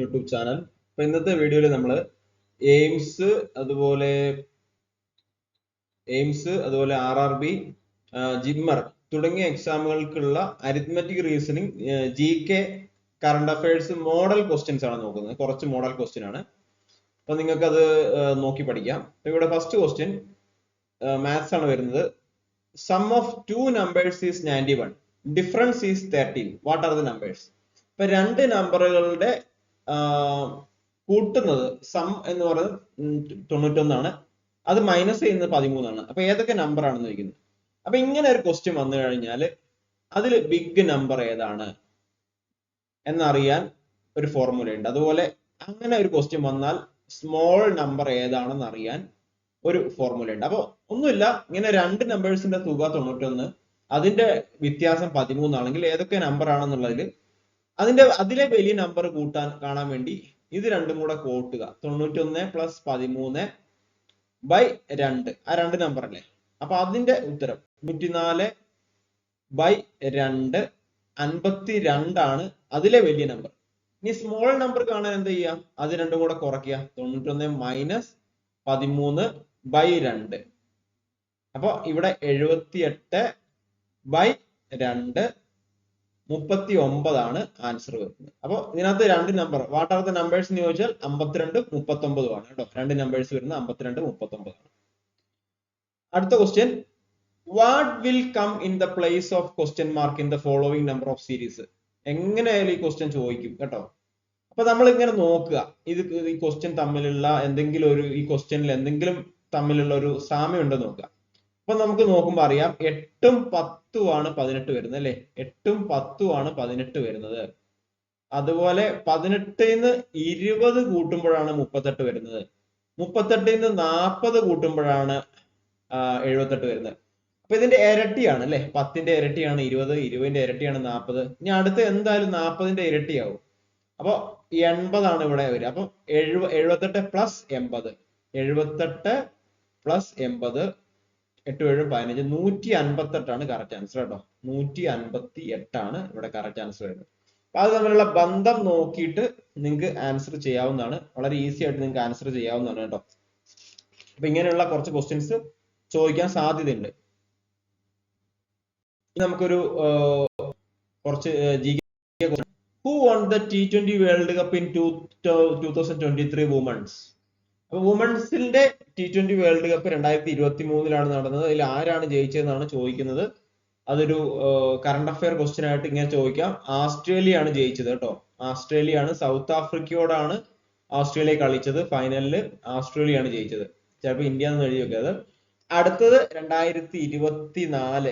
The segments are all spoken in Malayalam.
YouTube channel. അപ്പൊ ഇന്നത്തെ വീഡിയോയിൽ നമ്മൾ എയിംസ് അതുപോലെ RRB, ജിമ്മർ തുടങ്ങിയ എക്സാമുകൾക്കുള്ള arithmetic reasoning, GK, current affairs model questions ആണ് നോക്കുന്നത്. കുറച്ച് മോഡൽ ക്വസ്റ്റ്യൻ ആണ്. അപ്പൊ നിങ്ങൾക്ക് അത് നോക്കി പഠിക്കാം. ഇവിടെ ഫസ്റ്റ് ക്വസ്റ്റ്യൻ മാത്സ് ആണ് വരുന്നത്. Sum of two numbers is 91, difference is 13. What are the numbers? ഇപ്പൊ രണ്ട് നമ്പറുകളുടെ കൂട്ടുന്നത് സം എന്ന് പറയുന്നത് 91 അത് മൈനസ് ചെയ്യുന്നത് 13. അപ്പൊ ഏതൊക്കെ നമ്പർ ആണെന്ന് ചോദിക്കുന്നത്. അപ്പൊ ഇങ്ങനെ ഒരു ക്വസ്റ്റ്യൻ വന്നു കഴിഞ്ഞാൽ അതിൽ ബിഗ് നമ്പർ ഏതാണ് എന്നറിയാൻ ഒരു ഫോർമുല ഉണ്ട്. അതുപോലെ അങ്ങനെ ഒരു ക്വസ്റ്റ്യൻ വന്നാൽ സ്മോൾ നമ്പർ ഏതാണെന്ന് അറിയാൻ ഒരു ഫോർമുല ഉണ്ട്. അപ്പൊ ഒന്നുമില്ല, ഇങ്ങനെ രണ്ട് നമ്പേഴ്സിന്റെ തുക 91, അതിന്റെ വ്യത്യാസം 13 ആണെങ്കിൽ ഏതൊക്കെ നമ്പർ ആണെന്നുള്ളതിൽ അതിലെ വലിയ നമ്പർ കാണാൻ വേണ്ടി ഇത് രണ്ടും കൂടെ കൂട്ടുക. 91 + 13/2, ആ രണ്ട് നമ്പർ അല്ലേ. അപ്പൊ അതിന്റെ ഉത്തരം 104/2, 52 ആണ് അതിലെ വലിയ നമ്പർ. ഇനി സ്മോൾ നമ്പർ കാണാൻ എന്താ ചെയ്യാം? അത് രണ്ടും കൂടെ കുറയ്ക്കുക. 91 - 13/2. അപ്പൊ ഇവിടെ 78/2, 39 ആണ് ആൻസർ വരുന്നത്. അപ്പൊ ഇതിനകത്ത് രണ്ട് number, what are the numbers എന്ന് ചോദിച്ചാൽ 52, 39 ആണ് കേട്ടോ. രണ്ട് നമ്പേഴ്സ് വരുന്നത് 52, 39 ആണ്. അടുത്ത question, what will come in the place of question mark in the following number of series? എങ്ങനെയായാലും ഈ ക്വസ്റ്റ്യൻ ചോദിക്കും കേട്ടോ. അപ്പൊ നമ്മൾ ഇങ്ങനെ നോക്കുക, ഈ ക്വസ്റ്റ്യൻ തമ്മിലുള്ള എന്തെങ്കിലും ഒരു, ഈ ക്വസ്റ്റ്യനിൽ എന്തെങ്കിലും തമ്മിലുള്ള ഒരു സാമ്യം ഉണ്ടോ നോക്കുക. അപ്പൊ നമുക്ക് നോക്കുമ്പോ അറിയാം 8ഉം 10ഉം ആണ് 18 വരുന്നത് അല്ലെ. 8ഉം 10ഉം ആണ് 18 വരുന്നത്. അതുപോലെ 18ന്ന് 20 കൂട്ടുമ്പോഴാണ് 38 വരുന്നത്. 38ന്ന് 40 കൂട്ടുമ്പോഴാണ് 78 വരുന്നത്. അപ്പൊ ഇതിന്റെ ഇരട്ടിയാണ് അല്ലെ. 10ന്റെ ഇരട്ടിയാണ് 20, 20ന്റെ ഇരട്ടിയാണ് 40. ഇനി അടുത്ത് എന്തായാലും 40ന്റെ ഇരട്ടിയാവും. അപ്പൊ 80 ആണ് ഇവിടെ വരിക. അപ്പൊ 78 + 80, 78 + 80, 8 7 15, 158 ആണ് കറക്റ്റ് ആൻസർ കേട്ടോ. 158 ആണ് ഇവിടെ കറക്റ്റ് ആൻസർ വരുന്നത്. അപ്പൊ അത് തമ്മിലുള്ള ബന്ധം നോക്കിയിട്ട് നിങ്ങൾക്ക് ആൻസർ ചെയ്യാവുന്നതാണ്. വളരെ ഈസി ആയിട്ട് നിങ്ങൾക്ക് ആൻസർ ചെയ്യാവുന്നതാണ് കേട്ടോ. അപ്പൊ ഇങ്ങനെയുള്ള കുറച്ച് ക്വസ്റ്റ്യൻസ് ചോദിക്കാൻ സാധ്യതയുണ്ട്. നമുക്കൊരു കുറച്ച് Who won the T20 World Cup in 2023 women's? അപ്പൊ വുമൺസിന്റെ T20 വേൾഡ് കപ്പ് 2023 നടന്നത്. അതിൽ ആരാണ് ജയിച്ചതെന്നാണ് ചോദിക്കുന്നത്. അതൊരു കറണ്ട് അഫയർ ക്വസ്റ്റ്യൻ ആയിട്ട് ഇങ്ങനെ ചോദിക്കാം. ആസ്ട്രേലിയ ആണ് ജയിച്ചത് കേട്ടോ. ആസ്ട്രേലിയ ആണ്. സൗത്ത് ആഫ്രിക്കയോടാണ് ഓസ്ട്രേലിയ കളിച്ചത്. ഫൈനലിൽ ആസ്ട്രേലിയ ആണ് ജയിച്ചത്. ചിലപ്പോൾ ഇന്ത്യ എന്ന് എഴുതി വെക്കാതെ. അടുത്തത് 2024,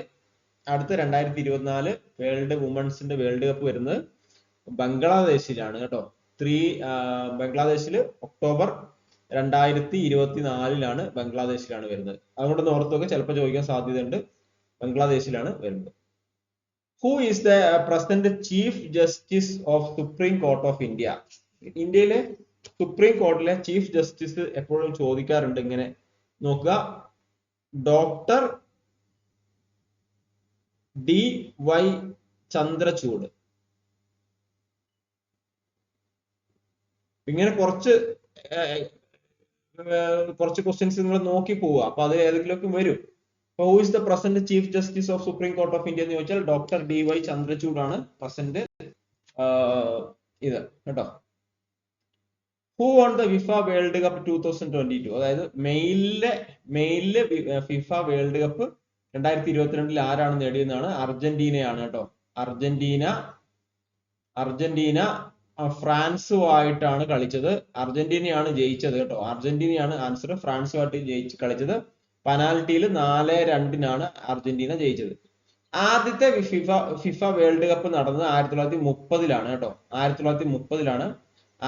അടുത്ത 2024 വേൾഡ് വുമൺസിന്റെ വേൾഡ് കപ്പ് വരുന്നത് ബംഗ്ലാദേശിലാണ് കേട്ടോ. ബംഗ്ലാദേശില് ഒക്ടോബർ 2024 ബംഗ്ലാദേശിലാണ് വരുന്നത്. അതുകൊണ്ട് ഓർത്തൊക്കെ ചിലപ്പോൾ ചോദിക്കാൻ സാധ്യതയുണ്ട്. ബംഗ്ലാദേശിലാണ് വരുന്നത്. Who is the present chief justice of supreme court of India? ഇന്ത്യയിലെ സുപ്രീം കോർട്ടിലെ ചീഫ് ജസ്റ്റിസ് എപ്പോഴും ചോദിക്കാറുണ്ട്. ഇങ്ങനെ നോക്കുക, ഡോക്ടർ DY ചന്ദ്രചൂഡ്. ഇങ്ങനെ കുറച്ച് ക്വസ്റ്റ്യൻസ് നിങ്ങൾ നോക്കി പോവുക. അപ്പൊ അത് ഏതെങ്കിലുമൊക്കെ വരും. Who is the present chief justice of supreme court of India എന്ന് ചോദിച്ചാൽ ഡോക്ടർ DY ചന്ദ്രചൂഡ് ആണ് പ്രസന്റ് ഇത് കേട്ടോ. Who won the FIFA world cup 2022? അതായത് മെയിലില് ഫിഫ വേൾഡ് കപ്പ് 2022 ആരാണ് നേടിയെന്നാണ്. അർജന്റീനയാണ് കേട്ടോ. അർജന്റീന ഫ്രാൻസുമായിട്ടാണ് കളിച്ചത്. അർജന്റീനയാണ് ജയിച്ചത് കേട്ടോ. അർജന്റീനയാണ് ആൻസർ. ഫ്രാൻസുമായിട്ട് കളിച്ചത്. പെനാൽറ്റിയിൽ 4-2 അർജന്റീന ജയിച്ചത്. ആദ്യത്തെ ഫിഫ വേൾഡ് കപ്പ് നടന്നത് 1930 കേട്ടോ. 1930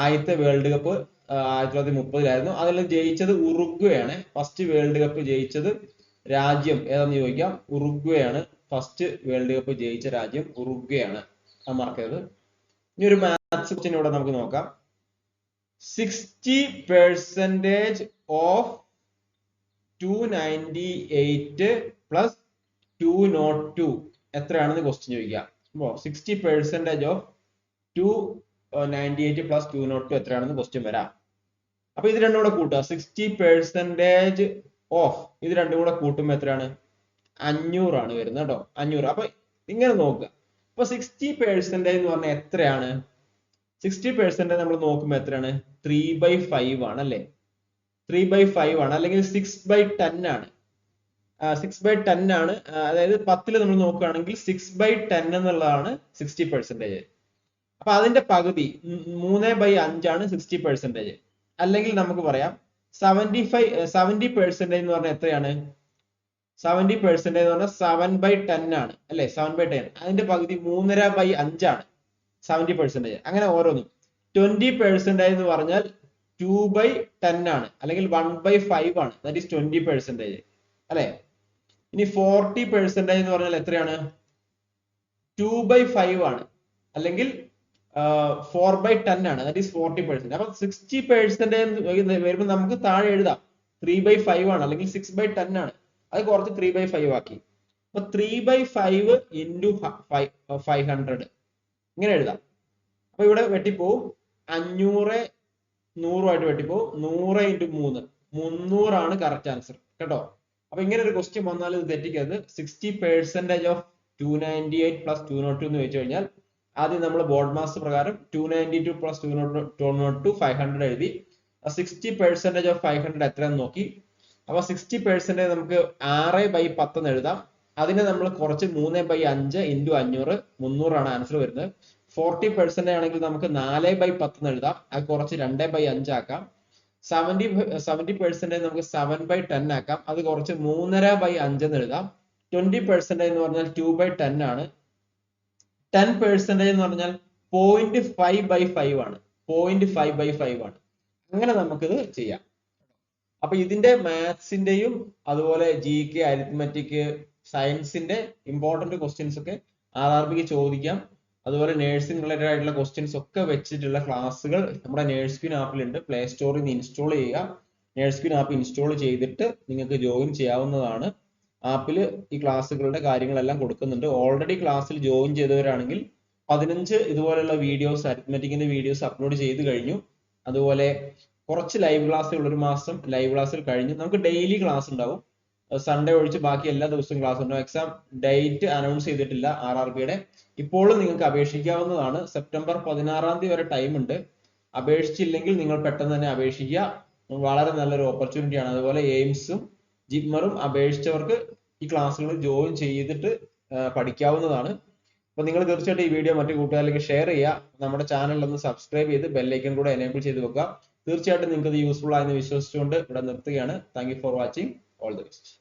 ആദ്യത്തെ വേൾഡ് കപ്പ് 1930 അതിൽ ജയിച്ചത് ഉറുഗ്വേ ആണ്. ഫസ്റ്റ് വേൾഡ് കപ്പ് ജയിച്ചത് രാജ്യം ഏതാന്ന് ചോദിക്കാം. ഉറുഗ്വേ ആണ്. ഫസ്റ്റ് വേൾഡ് കപ്പ് ജയിച്ച രാജ്യം ഉറുഗ്വേ ആണ്. അത് മറക്കരുത്. ഇനി ഒരു മാത്സ് ക്വസ്റ്റ്യൻ ഇവിടെ നമുക്ക് നോക്കാം. 60% ഓഫ് 298 + 202 എത്രയാണെന്ന് ക്വസ്റ്റ്യൻ ചോദിക്കാം. 60% ഓഫ് 2 98 പ്ലസ് 202 എത്രയാണെന്ന് ക്വസ്റ്റ്യൻ വരാം. അപ്പൊ ഇത് രണ്ടും കൂടെ കൂട്ടുക, 60% ഓഫ് ഇത് രണ്ടും കൂടെ കൂട്ടുമ്പോൾ എത്രയാണ്? 500 ആണ് വരുന്നത് കേട്ടോ, 500. അപ്പൊ ഇങ്ങനെ നോക്കുക. അപ്പൊ 60% എന്ന് പറഞ്ഞാൽ എത്രയാണ്? 60% നമ്മൾ നോക്കുമ്പോൾ എത്രയാണ്? 3/5 ആണ് അല്ലെ? 3/5 ആണ്, അല്ലെങ്കിൽ 6/10 ആണ്. 6/10 ആണ്. അതായത് 10 നമ്മൾ നോക്കുകയാണെങ്കിൽ 6/10 എന്നുള്ളതാണ് 60%. അപ്പൊ അതിന്റെ പകുതി 3/5 ആണ് 60%. അല്ലെങ്കിൽ നമുക്ക് പറയാം 70% എന്ന് പറഞ്ഞാൽ എത്രയാണ്? 70% എന്ന് പറഞ്ഞാൽ 7/10 ആണ് അല്ലെ? 7/10. അതിന്റെ പകുതി 3.5 ആണ് 70%. അങ്ങനെ ഓരോന്നും. 20% എന്ന് പറഞ്ഞാൽ 2/10 ആണ്, അല്ലെങ്കിൽ 1/5 ആണ്. ദാറ്റ് ഈസ് 20% അല്ലെ? ഇനി 40% എന്ന് പറഞ്ഞാൽ എത്രയാണ്? 2/5 ആണ്, അല്ലെങ്കിൽ 4/10 ആണ്. That is 40%. അപ്പൊ 60% വരുമ്പോൾ നമുക്ക് താഴെ എഴുതാം 3/5 ആണ്, അല്ലെങ്കിൽ 6/10 ആണ്. അത് കുറച്ച് 3/5 ആക്കി. അപ്പൊ 3/5 into 500 ഇങ്ങനെ എഴുതാം. അപ്പൊ ഇവിടെ വെട്ടിപ്പോവും 500 100 വെട്ടിപ്പോവും. 100 into 3 300 ആണ് കറക്റ്റ് ആൻസർ കേട്ടോ. അപ്പൊ ഇങ്ങനെ ഒരു ക്വസ്റ്റ്യൻ വന്നാൽ ഇത് തെറ്റിക്കരുത്. 60% ഓഫ് 298 പ്ലസ് 202 എന്ന് വെച്ച് കഴിഞ്ഞാൽ ആദ്യം നമ്മൾ ബോർഡ് മാസ് പ്രകാരം 292 പ്ലസ് 202 500 എഴുതി. 60% ഓഫ് 500 എത്രയെന്ന് നോക്കി. അപ്പൊ 60% നമുക്ക് 6/10 എന്ന് എഴുതാം. അതിനെ നമ്മൾ കുറച്ച് 3/5 into 500 300 ആണ് ആൻസർ വരുന്നത്. 40% ആണെങ്കിൽ നമുക്ക് 4/10 എന്ന് എഴുതാം. അത് കുറച്ച് 2/5 ആക്കാം. 70% നമുക്ക് 7/10 ആക്കാം. അത് കുറച്ച് 3.5 എന്ന് എഴുതാം. 20% എന്ന് പറഞ്ഞാൽ 2/10 ആണ്. 10% എന്ന് പറഞ്ഞാൽ 0.5/5 ആണ്. 0.5/5 ആണ്. അങ്ങനെ നമുക്കിത് ചെയ്യാം. അപ്പൊ ഇതിന്റെ മാത്സിന്റെയും അതുപോലെ GK, അരിത്മെറ്റിക്, സയൻസിന്റെ ഇമ്പോർട്ടന്റ് ക്വസ്റ്റ്യൻസ് ഒക്കെ RRBക്ക് ചോദിക്കാം. അതുപോലെ നേഴ്സിംഗ് റിലേറ്റഡ് ആയിട്ടുള്ള ക്വസ്റ്റ്യൻസ് ഒക്കെ വെച്ചിട്ടുള്ള ക്ലാസ്സുകൾ നമ്മുടെ നേഴ്സ് ക്വീൻ ആപ്പിലുണ്ട്. പ്ലേ സ്റ്റോറിൽ നിന്ന് ഇൻസ്റ്റാൾ ചെയ്യുക. നേഴ്സ് ക്വീൻ ആപ്പ് ഇൻസ്റ്റാൾ ചെയ്തിട്ട് നിങ്ങൾക്ക് ജോയിൻ ചെയ്യാവുന്നതാണ്. ആപ്പിൽ ഈ ക്ലാസ്സുകളുടെ കാര്യങ്ങളെല്ലാം കൊടുക്കുന്നുണ്ട്. ഓൾറെഡി ക്ലാസ്സിൽ ജോയിൻ ചെയ്തവരാണെങ്കിൽ 15 ഇതുപോലുള്ള വീഡിയോസ്, അരിത്മെറ്റിക്കിന്റെ വീഡിയോസ് അപ്ലോഡ് ചെയ്ത് കഴിഞ്ഞു. അതുപോലെ കുറച്ച് ലൈവ് ക്ലാസ്സുകൾ, ഒരു മാസം ലൈവ് ക്ലാസ്സിൽ കഴിഞ്ഞു. നമുക്ക് ഡെയിലി ക്ലാസ് ഉണ്ടാവും. സൺഡേ ഒഴിച്ച് ബാക്കി എല്ലാ ദിവസവും ക്ലാസ് ഉണ്ടാവും. എക്സാം ഡേറ്റ് അനൗൺസ് ചെയ്തിട്ടില്ല RRBയുടെ. ഇപ്പോഴും നിങ്ങൾക്ക് അപേക്ഷിക്കാവുന്നതാണ്. സെപ്റ്റംബർ 16 തീയതി വരെ ടൈം ഉണ്ട്. അപേക്ഷിച്ചില്ലെങ്കിൽ നിങ്ങൾ പെട്ടെന്ന് തന്നെ അപേക്ഷിക്കുക. വളരെ നല്ലൊരു ഓപ്പർച്യൂണിറ്റി ആണ്. അതുപോലെ എയിംസും ജിപ്മറും അപേക്ഷിച്ചവർക്ക് ഈ ക്ലാസ്സുകൾ ജോയിൻ ചെയ്തിട്ട് പഠിക്കാവുന്നതാണ്. അപ്പൊ നിങ്ങൾ തീർച്ചയായിട്ടും ഈ വീഡിയോ മറ്റു കൂട്ടുകാരിലേക്ക് ഷെയർ ചെയ്യുക. നമ്മുടെ ചാനൽ ഒന്ന് സബ്സ്ക്രൈബ് ചെയ്ത് ബെല്ലൈക്കൺ കൂടെ എനേബിൾ ചെയ്ത് വെക്കുക. തീർച്ചയായിട്ടും നിങ്ങൾക്ക് ഇത് യൂസ്ഫുൾ ആയെന്ന് വിശ്വസിച്ചുകൊണ്ട് ഇവിടെ നിർത്തുകയാണ്. Thank you for watching. All the best.